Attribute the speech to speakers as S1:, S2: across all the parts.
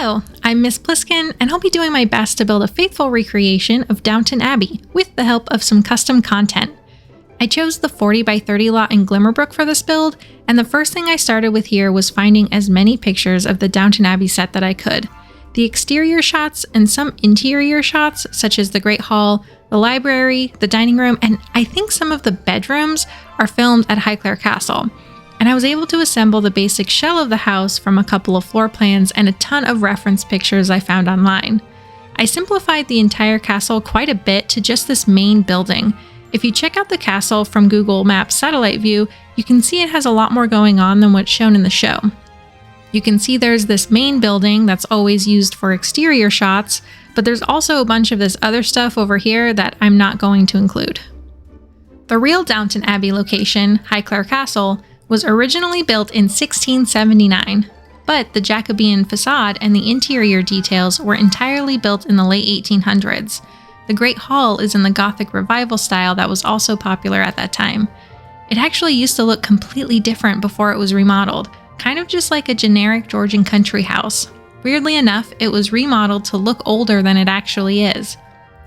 S1: Hello, I'm MissPlissken, and I'll be doing my best to build a faithful recreation of Downton Abbey with the help of some custom content. I chose the 40 by 30 lot in Glimmerbrook for this build, and the first thing I started with here was finding as many pictures of the Downton Abbey set that I could. The exterior shots and some interior shots, such as the Great Hall, the library, the dining room, and I think some of the bedrooms are filmed at Highclere Castle. And I was able to assemble the basic shell of the house from a couple of floor plans and a ton of reference pictures I found online. I simplified the entire castle quite a bit to just this main building. If you check out the castle from Google Maps satellite view, you can see it has a lot more going on than what's shown in the show. You can see there's this main building that's always used for exterior shots, but there's also a bunch of this other stuff over here that I'm not going to include. The real Downton Abbey location, Highclere Castle, was originally built in 1679, but the Jacobean facade and the interior details were entirely built in the late 1800s. The Great Hall is in the Gothic revival style that was also popular at that time. It actually used to look completely different before it was remodeled, kind of just like a generic Georgian country house. Weirdly enough, it was remodeled to look older than it actually is.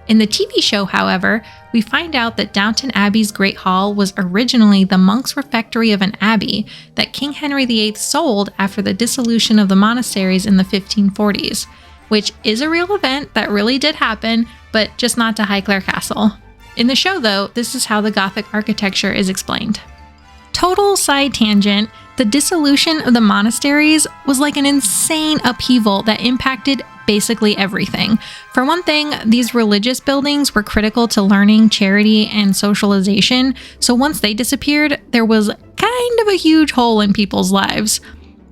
S1: In the TV show, however, we find out that Downton Abbey's Great Hall was originally the monks' refectory of an abbey that King Henry VIII sold after the dissolution of the monasteries in the 1540s, which is a real event that really did happen, but just not to Highclere Castle. In the show, though, this is how the Gothic architecture is explained. Total side tangent, the dissolution of the monasteries was like an insane upheaval that impacted basically everything. For one thing, these religious buildings were critical to learning, charity, and socialization, so once they disappeared, there was kind of a huge hole in people's lives.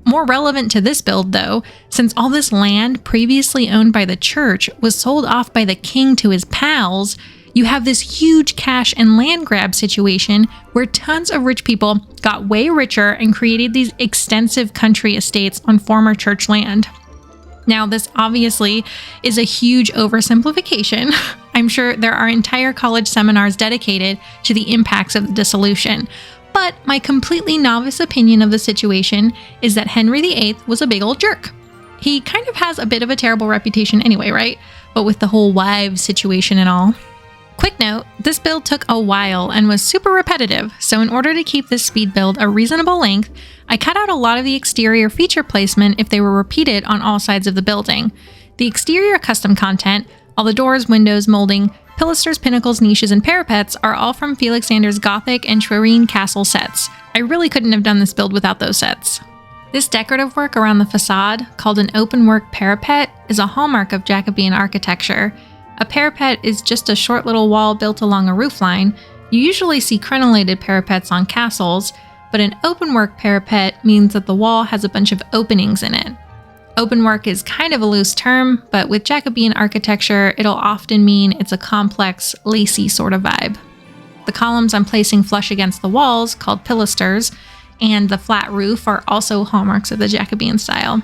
S1: More relevant to this build, though, since all this land previously owned by the church was sold off by the king to his pals, you have this huge cash and land grab situation where tons of rich people got way richer and created these extensive country estates on former church land. Now, this obviously is a huge oversimplification. I'm sure there are entire college seminars dedicated to the impacts of the dissolution. But my completely novice opinion of the situation is that Henry VIII was a big old jerk. He kind of has a bit of a terrible reputation anyway, right? But with the whole wives situation and all. Quick note, this build took a while and was super repetitive, so in order to keep this speed build a reasonable length, I cut out a lot of the exterior feature placement if they were repeated on all sides of the building. The exterior custom content, all the doors, windows, molding, pilasters, pinnacles, niches, and parapets are all from Felixander's Gothic and Trarine Castle sets. I really couldn't have done this build without those sets. This decorative work around the facade, called an open-work parapet, is a hallmark of Jacobean architecture. A parapet is just a short little wall built along a roofline. You usually see crenellated parapets on castles, but an open-work parapet means that the wall has a bunch of openings in it. Open-work is kind of a loose term, but with Jacobean architecture, it'll often mean it's a complex, lacy sort of vibe. The columns I'm placing flush against the walls, called pilasters, and the flat roof are also hallmarks of the Jacobean style.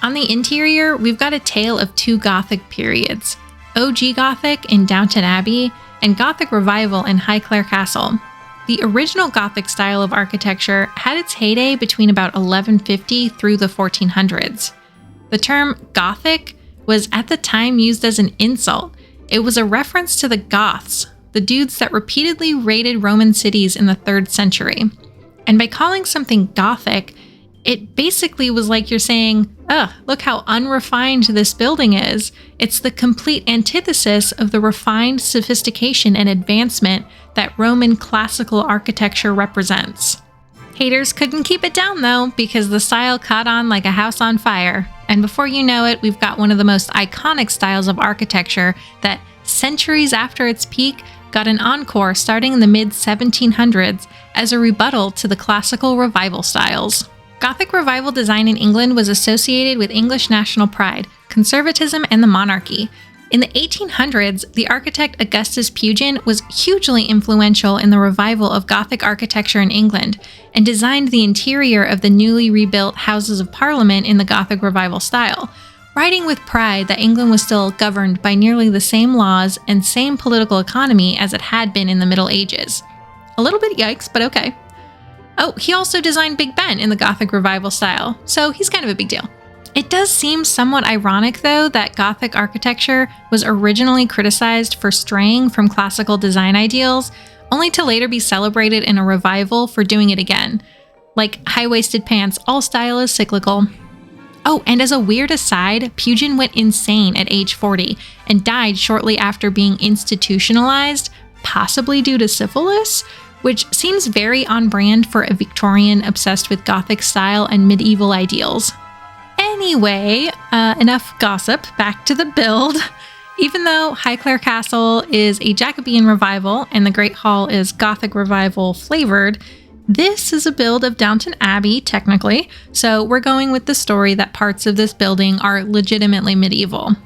S1: On the interior, we've got a tale of two Gothic periods: OG Gothic in Downton Abbey, and Gothic Revival in Highclere Castle. The original Gothic style of architecture had its heyday between about 1150 through the 1400s. The term Gothic was at the time used as an insult. It was a reference to the Goths, the dudes that repeatedly raided Roman cities in the 3rd century. And by calling something Gothic, it basically was like you're saying, ugh, look how unrefined this building is. It's the complete antithesis of the refined sophistication and advancement that Roman classical architecture represents. Haters couldn't keep it down though, because the style caught on like a house on fire. And before you know it, we've got one of the most iconic styles of architecture that, centuries after its peak, got an encore starting in the mid-1700s as a rebuttal to the classical revival styles. Gothic revival design in England was associated with English national pride, conservatism, and the monarchy. In the 1800s, the architect Augustus Pugin was hugely influential in the revival of Gothic architecture in England and designed the interior of the newly rebuilt Houses of Parliament in the Gothic revival style, writing with pride that England was still governed by nearly the same laws and same political economy as it had been in the Middle Ages. A little bit yikes, but okay. Oh, he also designed Big Ben in the Gothic revival style, so he's kind of a big deal. It does seem somewhat ironic, though, that Gothic architecture was originally criticized for straying from classical design ideals, only to later be celebrated in a revival for doing it again. Like high-waisted pants, all style is cyclical. Oh, and as a weird aside, Pugin went insane at age 40 and died shortly after being institutionalized, possibly due to syphilis, which seems very on brand for a Victorian obsessed with Gothic style and medieval ideals. Anyway, enough gossip, back to the build. Even though Highclere Castle is a Jacobean revival and the Great Hall is Gothic revival flavored, this is a build of Downton Abbey, technically, so we're going with the story that parts of this building are legitimately medieval.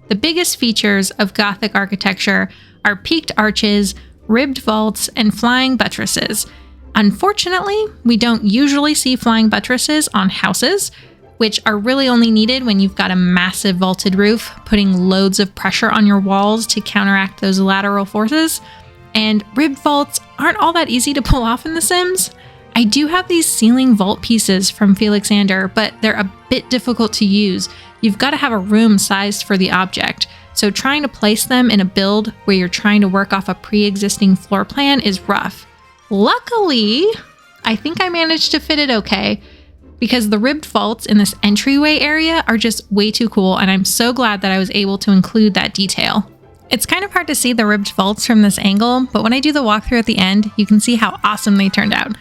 S1: The biggest features of Gothic architecture are peaked arches, ribbed vaults, and flying buttresses. Unfortunately, we don't usually see flying buttresses on houses, which are really only needed when you've got a massive vaulted roof, putting loads of pressure on your walls to counteract those lateral forces. And ribbed vaults aren't all that easy to pull off in The Sims. I do have these ceiling vault pieces from Felixander, but they're a bit difficult to use. You've got to have a room sized for the object, so trying to place them in a build where you're trying to work off a pre-existing floor plan is rough. Luckily, I think I managed to fit it okay, because the ribbed vaults in this entryway area are just way too cool, and I'm so glad that I was able to include that detail. It's kind of hard to see the ribbed vaults from this angle, but when I do the walkthrough at the end, you can see how awesome they turned out.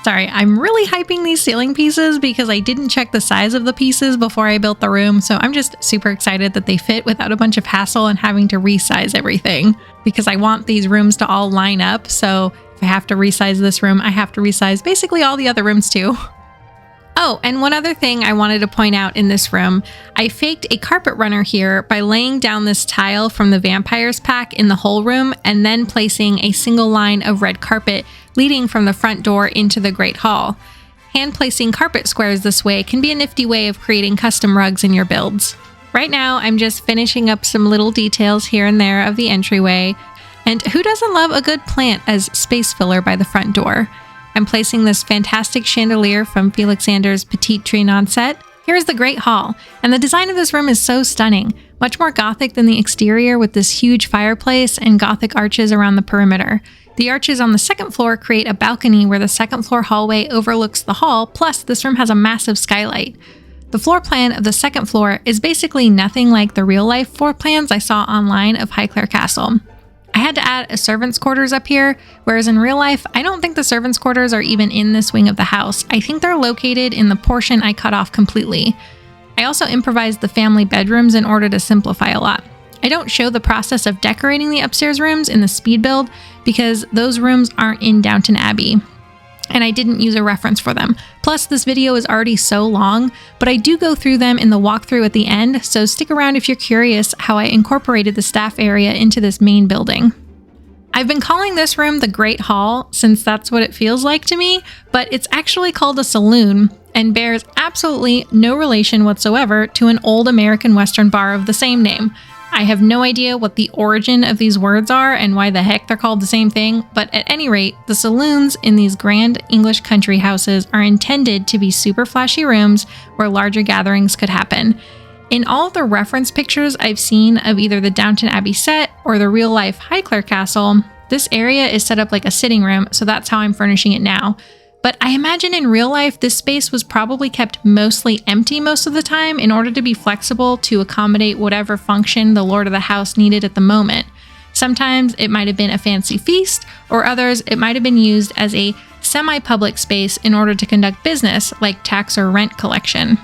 S1: Sorry, I'm really hyping these ceiling pieces because I didn't check the size of the pieces before I built the room, so I'm just super excited that they fit without a bunch of hassle and having to resize everything, because I want these rooms to all line up, so if I have to resize this room, I have to resize basically all the other rooms too. Oh, and one other thing I wanted to point out in this room, I faked a carpet runner here by laying down this tile from the Vampires pack in the whole room and then placing a single line of red carpet leading from the front door into the Great Hall. Hand placing carpet squares this way can be a nifty way of creating custom rugs in your builds. Right now, I'm just finishing up some little details here and there of the entryway, and who doesn't love a good plant as space filler by the front door? I'm placing this fantastic chandelier from Felixander's Petite Trianon set. Here's the Great Hall, and the design of this room is so stunning, much more Gothic than the exterior with this huge fireplace and Gothic arches around the perimeter. The arches on the second floor create a balcony where the second floor hallway overlooks the hall, plus this room has a massive skylight. The floor plan of the second floor is basically nothing like the real-life floor plans I saw online of Highclere Castle. I had to add a servant's quarters up here, whereas in real life, I don't think the servant's quarters are even in this wing of the house. I think they're located in the portion I cut off completely. I also improvised the family bedrooms in order to simplify a lot. I don't show the process of decorating the upstairs rooms in the speed build because those rooms aren't in Downton Abbey, and I didn't use a reference for them. Plus, this video is already so long, but I do go through them in the walkthrough at the end, so stick around if you're curious how I incorporated the staff area into this main building. I've been calling this room the Great Hall since that's what it feels like to me, but it's actually called a saloon and bears absolutely no relation whatsoever to an old American Western bar of the same name. I have no idea what the origin of these words are and why the heck they're called the same thing, but at any rate, the saloons in these grand English country houses are intended to be super flashy rooms where larger gatherings could happen. In all of the reference pictures I've seen of either the Downton Abbey set or the real-life Highclere Castle, this area is set up like a sitting room, so that's how I'm furnishing it now. But I imagine in real life, this space was probably kept mostly empty most of the time in order to be flexible to accommodate whatever function the lord of the house needed at the moment. Sometimes it might have been a fancy feast, or others it might have been used as a semi-public space in order to conduct business, like tax or rent collection.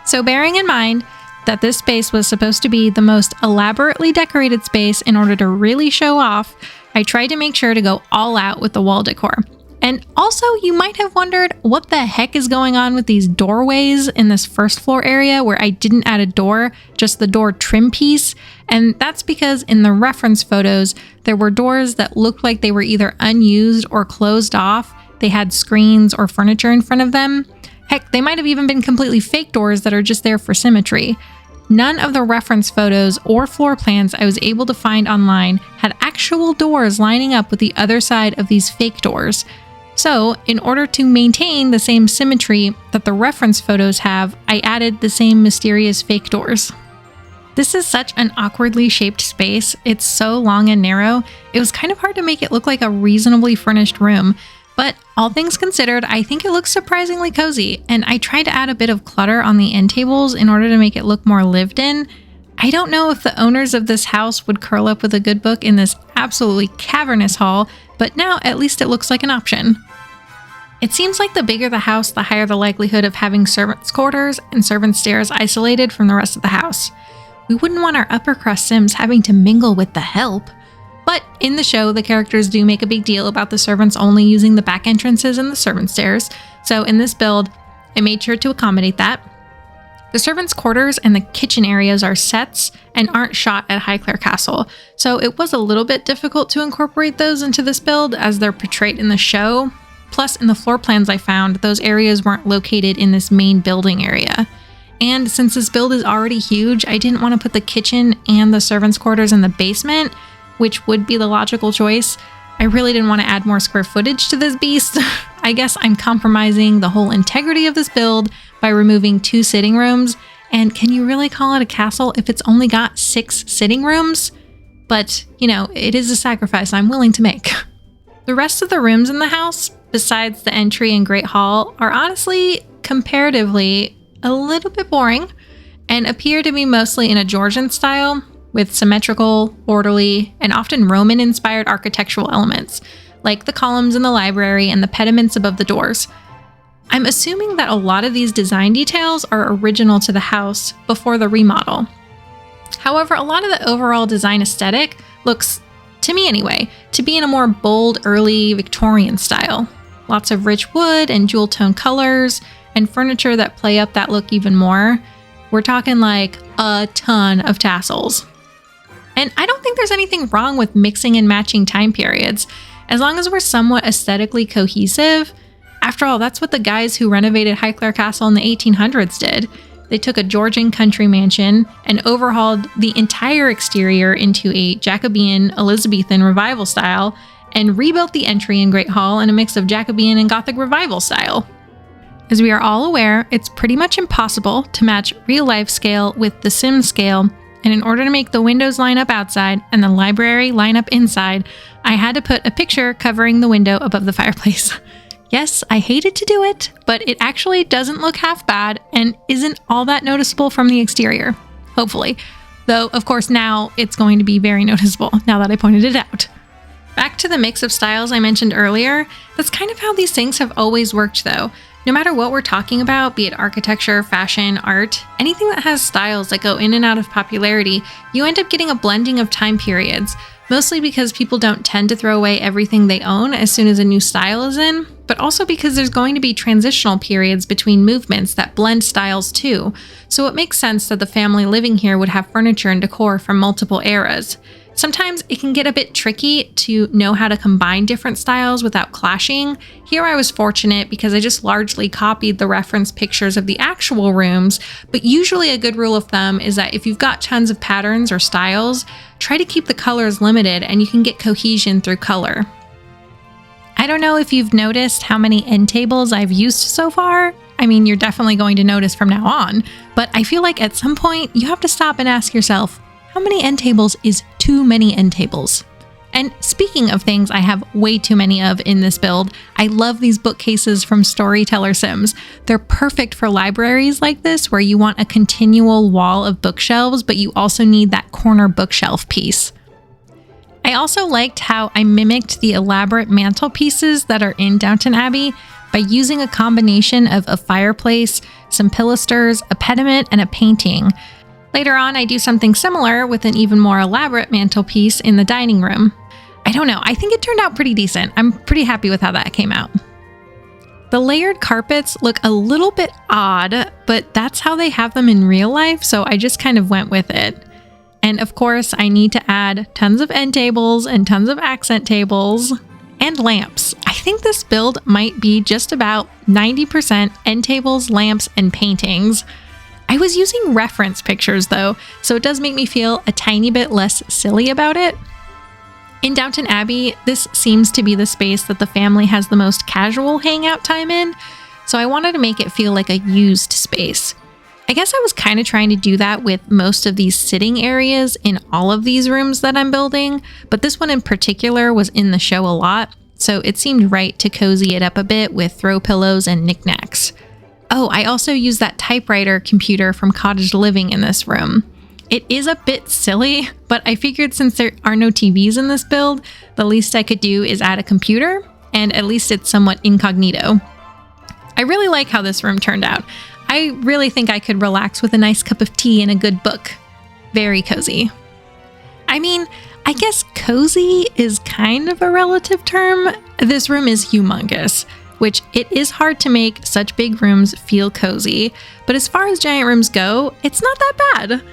S1: So bearing in mind that this space was supposed to be the most elaborately decorated space in order to really show off, I tried to make sure to go all out with the wall decor. And also, you might have wondered what the heck is going on with these doorways in this first floor area where I didn't add a door, just the door trim piece. And that's because in the reference photos, there were doors that looked like they were either unused or closed off. They had screens or furniture in front of them. Heck, they might have even been completely fake doors that are just there for symmetry. None of the reference photos or floor plans I was able to find online had actual doors lining up with the other side of these fake doors. So, in order to maintain the same symmetry that the reference photos have, I added the same mysterious fake doors. This is such an awkwardly shaped space. It's so long and narrow. It was kind of hard to make it look like a reasonably furnished room, but all things considered, I think it looks surprisingly cozy, and I tried to add a bit of clutter on the end tables in order to make it look more lived in. I don't know if the owners of this house would curl up with a good book in this absolutely cavernous hall, but now at least it looks like an option. It seems like the bigger the house, the higher the likelihood of having servants' quarters and servants' stairs isolated from the rest of the house. We wouldn't want our upper crust Sims having to mingle with the help. But in the show, the characters do make a big deal about the servants only using the back entrances and the servant stairs, so in this build, I made sure to accommodate that. The servants' quarters and the kitchen areas are sets and aren't shot at Highclere Castle, so it was a little bit difficult to incorporate those into this build as they're portrayed in the show. Plus, in the floor plans I found, those areas weren't located in this main building area. And since this build is already huge, I didn't want to put the kitchen and the servants' quarters in the basement, which would be the logical choice. I really didn't want to add more square footage to this beast. I guess I'm compromising the whole integrity of this build by removing 2 sitting rooms. And can you really call it a castle if it's only got 6 sitting rooms? But, you know, it is a sacrifice I'm willing to make. The rest of the rooms in the house, besides the entry and Great Hall, are honestly, comparatively, a little bit boring and appear to be mostly in a Georgian style with symmetrical, orderly, and often Roman-inspired architectural elements, like the columns in the library and the pediments above the doors. I'm assuming that a lot of these design details are original to the house before the remodel. However, a lot of the overall design aesthetic looks, to me anyway, to be in a more bold, early Victorian style. Lots of rich wood and jewel tone colors, and furniture that play up that look even more. We're talking like a ton of tassels. And I don't think there's anything wrong with mixing and matching time periods, as long as we're somewhat aesthetically cohesive. After all, that's what the guys who renovated Highclere Castle in the 1800s did. They took a Georgian country mansion and overhauled the entire exterior into a Jacobean Elizabethan revival style, and rebuilt the entry and Great Hall in a mix of Jacobean and Gothic revival style. As we are all aware, it's pretty much impossible to match real-life scale with the sim scale, and in order to make the windows line up outside and the library line up inside, I had to put a picture covering the window above the fireplace. Yes, I hated to do it, but it actually doesn't look half bad and isn't all that noticeable from the exterior. Hopefully. Though, of course, now it's going to be very noticeable now that I pointed it out. Back to the mix of styles I mentioned earlier, that's kind of how these things have always worked though. No matter what we're talking about, be it architecture, fashion, art, anything that has styles that go in and out of popularity, you end up getting a blending of time periods, mostly because people don't tend to throw away everything they own as soon as a new style is in, but also because there's going to be transitional periods between movements that blend styles too, so it makes sense that the family living here would have furniture and decor from multiple eras. Sometimes it can get a bit tricky to know how to combine different styles without clashing. Here I was fortunate because I just largely copied the reference pictures of the actual rooms, but usually a good rule of thumb is that if you've got tons of patterns or styles, try to keep the colors limited and you can get cohesion through color. I don't know if you've noticed how many end tables I've used so far. I mean, you're definitely going to notice from now on, but I feel like at some point you have to stop and ask yourself, how many end tables is too many end tables? And speaking of things I have way too many of in this build, I love these bookcases from Storyteller Sims. They're perfect for libraries like this where you want a continual wall of bookshelves, but you also need that corner bookshelf piece. I also liked how I mimicked the elaborate mantelpieces that are in Downton Abbey by using a combination of a fireplace, some pilasters, a pediment, and a painting. Later on, I do something similar with an even more elaborate mantelpiece in the dining room. I don't know, I think it turned out pretty decent. I'm pretty happy with how that came out. The layered carpets look a little bit odd, but that's how they have them in real life, so I just kind of went with it. And of course, I need to add tons of end tables and tons of accent tables and lamps. I think this build might be just about 90% end tables, lamps, and paintings. I was using reference pictures though, so it does make me feel a tiny bit less silly about it. In Downton Abbey, this seems to be the space that the family has the most casual hangout time in, so I wanted to make it feel like a used space. I guess I was kind of trying to do that with most of these sitting areas in all of these rooms that I'm building, but this one in particular was in the show a lot, so it seemed right to cozy it up a bit with throw pillows and knickknacks. Oh, I also used that typewriter computer from Cottage Living in this room. It is a bit silly, but I figured since there are no TVs in this build, the least I could do is add a computer, and at least it's somewhat incognito. I really like how this room turned out. I really think I could relax with a nice cup of tea and a good book. Very cozy. I mean, I guess cozy is kind of a relative term. This room is humongous, which it is hard to make such big rooms feel cozy, but as far as giant rooms go, it's not that bad.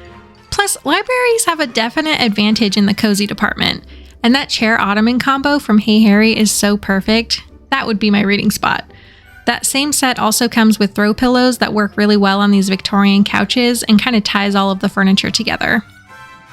S1: Plus, libraries have a definite advantage in the cozy department, and that chair-ottoman combo from Hey Harry is so perfect. That would be my reading spot. That same set also comes with throw pillows that work really well on these Victorian couches and kind of ties all of the furniture together.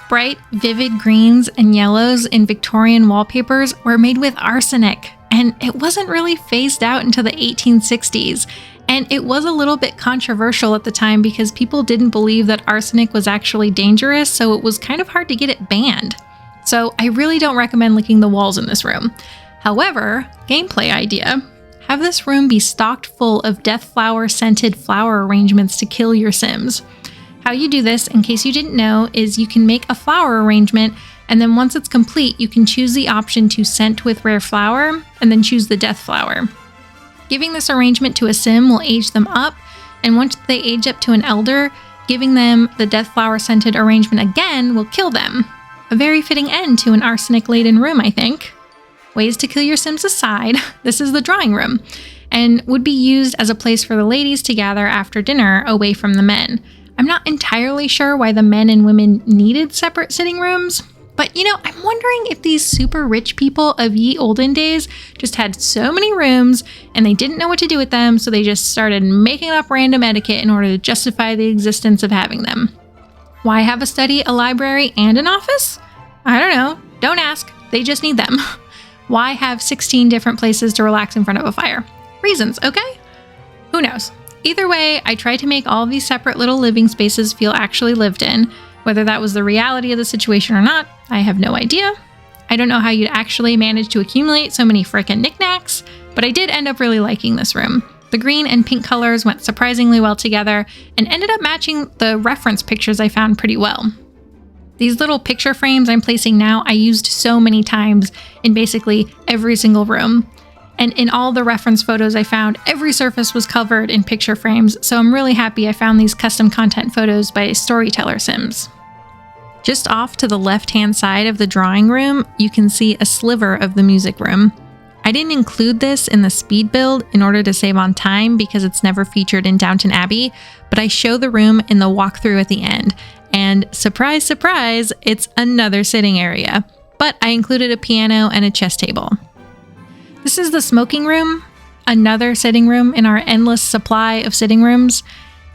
S1: Bright, vivid greens and yellows in Victorian wallpapers were made with arsenic, and it wasn't really phased out until the 1860s. And it was a little bit controversial at the time because people didn't believe that arsenic was actually dangerous, so it was kind of hard to get it banned. So I really don't recommend licking the walls in this room. However, gameplay idea. Have this room be stocked full of death flower scented flower arrangements to kill your Sims. How you do this, in case you didn't know, is you can make a flower arrangement, and then once it's complete, you can choose the option to scent with rare flower, and then choose the death flower. Giving this arrangement to a Sim will age them up, and once they age up to an elder, giving them the death flower scented arrangement again will kill them. A very fitting end to an arsenic-laden room, I think. Ways to kill your Sims aside, this is the drawing room, and would be used as a place for the ladies to gather after dinner away from the men. I'm not entirely sure why the men and women needed separate sitting rooms, but I'm wondering if these super rich people of ye olden days just had so many rooms and they didn't know what to do with them, so they just started making up random etiquette in order to justify the existence of having them. Why have a study, a library, and an office? I don't know. Don't ask. They just need them. Why have 16 different places to relax in front of a fire? Reasons, okay? Who knows? Either way, I tried to make all of these separate little living spaces feel actually lived in. Whether that was the reality of the situation or not, I have no idea. I don't know how you'd actually manage to accumulate so many frickin' knickknacks, but I did end up really liking this room. The green and pink colors went surprisingly well together and ended up matching the reference pictures I found pretty well. These little picture frames I'm placing now, I used so many times in basically every single room. And in all the reference photos I found, every surface was covered in picture frames, so I'm really happy I found these custom content photos by Storyteller Sims. Just off to the left-hand side of the drawing room, you can see a sliver of the music room. I didn't include this in the speed build in order to save on time because it's never featured in Downton Abbey, but I show the room in the walkthrough at the end. And surprise, surprise, it's another sitting area. But I included a piano and a chess table. This is the smoking room, another sitting room in our endless supply of sitting rooms.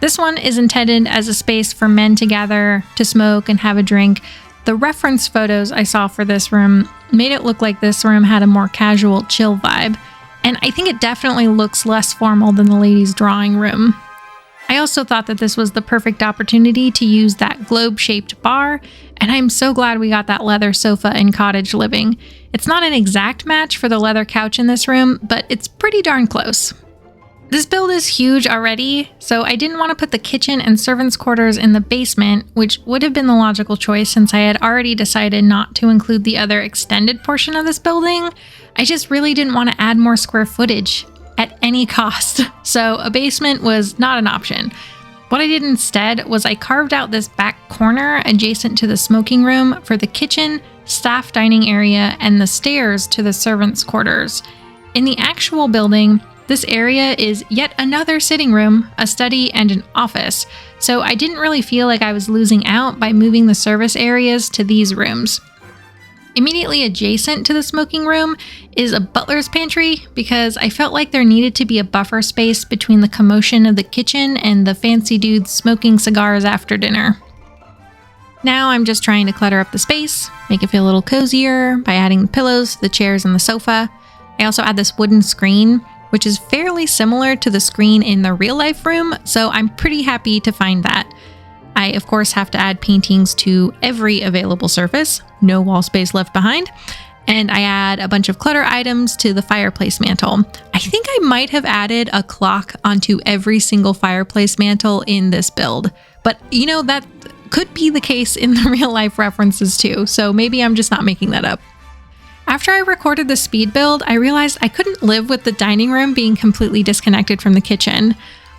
S1: This one is intended as a space for men to gather, to smoke, and have a drink. The reference photos I saw for this room made it look like this room had a more casual, chill vibe. And I think it definitely looks less formal than the ladies' drawing room. I also thought that this was the perfect opportunity to use that globe-shaped bar, and I'm so glad we got that leather sofa in Cottage Living. It's not an exact match for the leather couch in this room, but it's pretty darn close. This build is huge already, so I didn't want to put the kitchen and servants' quarters in the basement, which would have been the logical choice since I had already decided not to include the other extended portion of this building. I just really didn't want to add more square footage at any cost, so a basement was not an option. What I did instead was I carved out this back corner adjacent to the smoking room for the kitchen, staff dining area, and the stairs to the servants' quarters. In the actual building, this area is yet another sitting room, a study, and an office, so I didn't really feel like I was losing out by moving the service areas to these rooms. Immediately adjacent to the smoking room is a butler's pantry because I felt like there needed to be a buffer space between the commotion of the kitchen and the fancy dudes smoking cigars after dinner. Now I'm just trying to clutter up the space, make it feel a little cozier by adding the pillows, the chairs, and the sofa. I also add this wooden screen, which is fairly similar to the screen in the real life room, so I'm pretty happy to find that. I, of course, have to add paintings to every available surface, no wall space left behind, and I add a bunch of clutter items to the fireplace mantle. I think I might have added a clock onto every single fireplace mantle in this build, but you know, that could be the case in the real life references too, so maybe I'm just not making that up. After I recorded the speed build, I realized I couldn't live with the dining room being completely disconnected from the kitchen.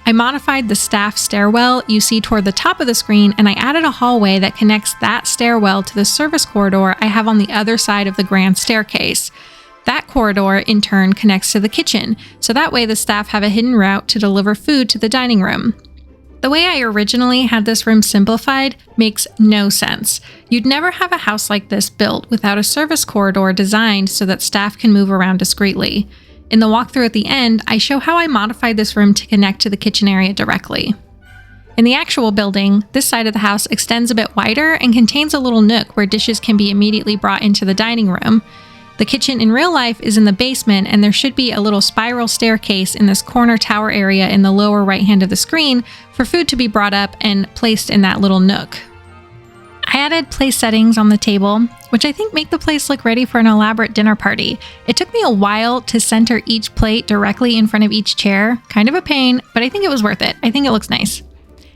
S1: I modified the staff stairwell you see toward the top of the screen, and I added a hallway that connects that stairwell to the service corridor I have on the other side of the grand staircase. That corridor, in turn, connects to the kitchen, so that way the staff have a hidden route to deliver food to the dining room. The way I originally had this room simplified makes no sense. You'd never have a house like this built without a service corridor designed so that staff can move around discreetly. In the walkthrough at the end, I show how I modified this room to connect to the kitchen area directly. In the actual building, this side of the house extends a bit wider and contains a little nook where dishes can be immediately brought into the dining room. The kitchen in real life is in the basement, and there should be a little spiral staircase in this corner tower area in the lower right hand of the screen for food to be brought up and placed in that little nook. I added place settings on the table, which I think make the place look ready for an elaborate dinner party. It took me a while to center each plate directly in front of each chair, kind of a pain, but I think it was worth it. I think it looks nice.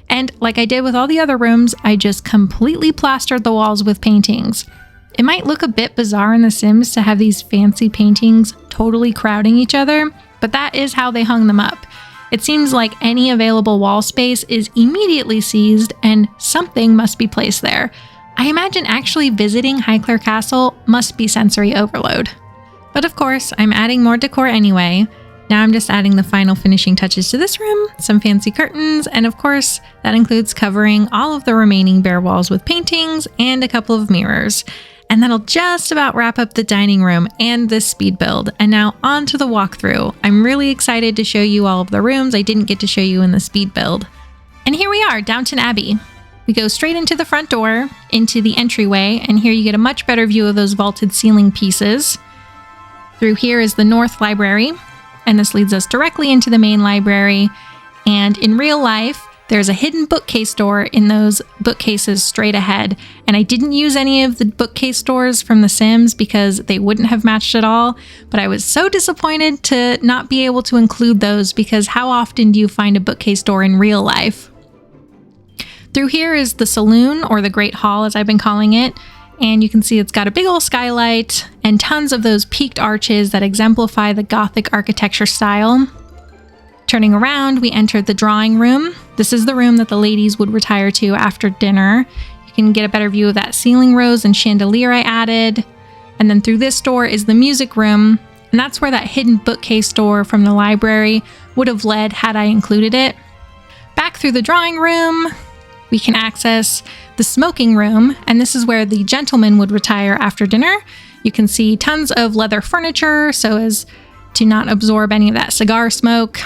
S1: And like I did with all the other rooms, I just completely plastered the walls with paintings. It might look a bit bizarre in The Sims to have these fancy paintings totally crowding each other, but that is how they hung them up. It seems like any available wall space is immediately seized and something must be placed there. I imagine actually visiting Highclere Castle must be sensory overload. But of course, I'm adding more decor anyway. Now I'm just adding the final finishing touches to this room, some fancy curtains, and of course, that includes covering all of the remaining bare walls with paintings and a couple of mirrors. And that'll just about wrap up the dining room and this speed build. And now on to the walkthrough. I'm really excited to show you all of the rooms I didn't get to show you in the speed build. And here we are, Downton Abbey. We go straight into the front door, into the entryway, and here you get a much better view of those vaulted ceiling pieces. Through here is the North Library, and this leads us directly into the main library. And in real life, there's a hidden bookcase door in those bookcases straight ahead, and I didn't use any of the bookcase doors from The Sims because they wouldn't have matched at all, but I was so disappointed to not be able to include those because how often do you find a bookcase door in real life? Through here is the saloon, or the Great Hall as I've been calling it, and you can see it's got a big old skylight and tons of those peaked arches that exemplify the Gothic architecture style. Turning around, we entered the drawing room. This is the room that the ladies would retire to after dinner. You can get a better view of that ceiling rose and chandelier I added. And then through this door is the music room, and that's where that hidden bookcase door from the library would have led had I included it. Back through the drawing room, we can access the smoking room, and this is where the gentlemen would retire after dinner. You can see tons of leather furniture so as to not absorb any of that cigar smoke.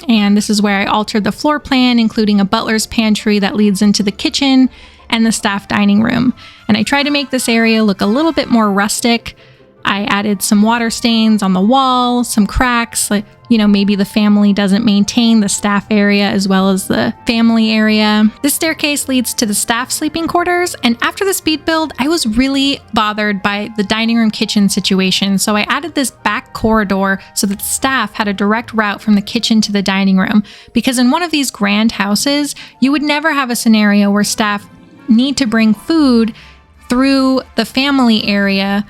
S1: And this is where I altered the floor plan, including a butler's pantry that leads into the kitchen and the staff dining room. And I tried to make this area look a little bit more rustic. I added some water stains on the wall, some cracks, like, maybe the family doesn't maintain the staff area as well as the family area. This staircase leads to the staff sleeping quarters, and after the speed build, I was really bothered by the dining room kitchen situation, so I added this back corridor so that the staff had a direct route from the kitchen to the dining room, because in one of these grand houses, you would never have a scenario where staff need to bring food through the family area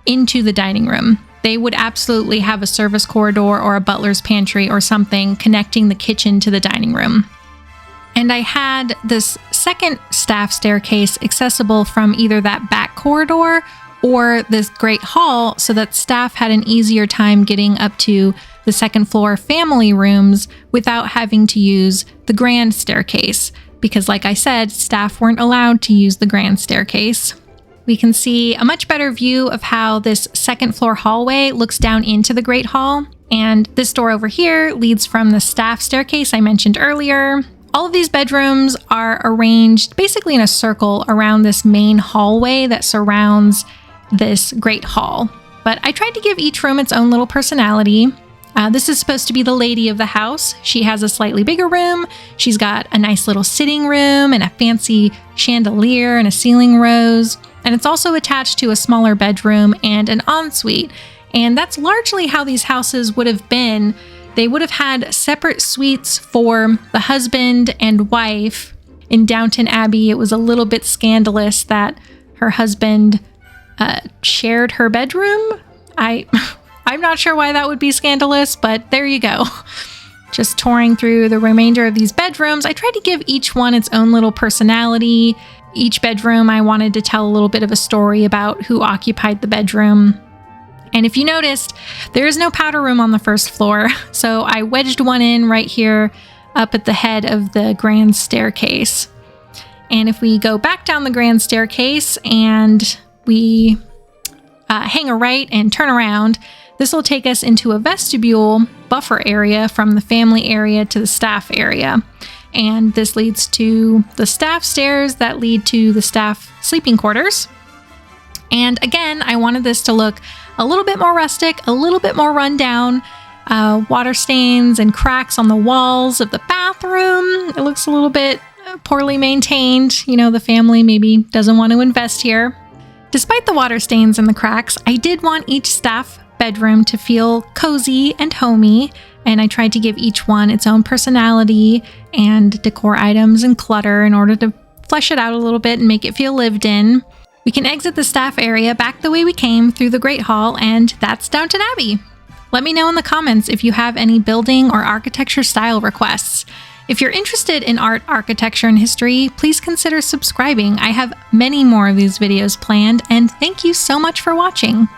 S1: into the dining room. They would absolutely have a service corridor or a butler's pantry or something connecting the kitchen to the dining room. And I had this second staff staircase accessible from either that back corridor or this great hall so that staff had an easier time getting up to the second floor family rooms without having to use the grand staircase. Because like I said, staff weren't allowed to use the grand staircase. We can see a much better view of how this second floor hallway looks down into the Great Hall. And this door over here leads from the staff staircase I mentioned earlier, All of these bedrooms are arranged basically in a circle around this main hallway that surrounds this great hall. But I tried to give each room its own little personality. This is supposed to be the lady of the house. She has a slightly bigger room. She's got a nice little sitting room and a fancy chandelier and a ceiling rose. And it's also attached to a smaller bedroom and an ensuite. And that's largely how these houses would have been. They would have had separate suites for the husband and wife. In Downton Abbey, it was a little bit scandalous that her husband shared her bedroom. I'm not sure why that would be scandalous, but there you go. Just touring through the remainder of these bedrooms, I tried to give each one its own little personality. Each bedroom, I wanted to tell a little bit of a story about who occupied the bedroom. And if you noticed, there is no powder room on the first floor, so I wedged one in right here up at the head of the grand staircase. And if we go back down the grand staircase and we hang a right and turn around, this will take us into a vestibule buffer area from the family area to the staff area. And this leads to the staff stairs that lead to the staff sleeping quarters. And again, I wanted this to look a little bit more rustic, a little bit more rundown. Water stains and cracks on the walls of the bathroom. It looks a little bit poorly maintained. You know, the family maybe doesn't want to invest here. Despite the water stains and the cracks, I did want each staff bedroom to feel cozy and homey, and I tried to give each one its own personality and decor items and clutter in order to flesh it out a little bit and make it feel lived in. We can exit the staff area back the way we came through the Great Hall, and that's Downton Abbey. Let me know in the comments if you have any building or architecture style requests. If you're interested in art, architecture, and history, please consider subscribing. I have many more of these videos planned, and thank you so much for watching.